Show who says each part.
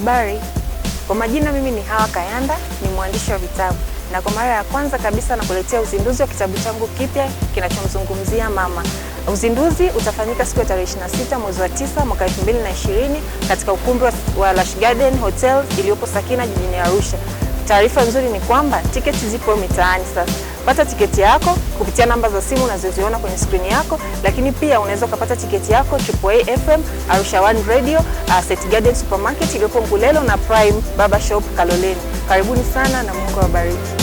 Speaker 1: Habari. Kwa majina mimi ni Hawa Kayanda, ni mwandishi wa vitabu. Na kwa mara ya kwanza kabisa nakuletea uzinduzi wa kitabu changu kipya kinachomzungumzia mama. Uzinduzi utafanyika siku ya tarehe 26 mwezi wa 9 mwaka 2020 katika ukumbi wa Lush Garden Hotel iliyopo Sakina jijini Arusha. Taarifa nzuri ni kwamba tiketi zipo mitaani sasa. Pata tiketi yako kupitia namba za simu unazoziona kwenye skrini yako, lakini pia unaweza kupata tiketi yako AAA FM, Arusha One Radio, Set Garden Supermarket iliyopo Ngulelo na Prime Barber Shop Kaloleni. Karibuni sana na Mungu awabariki.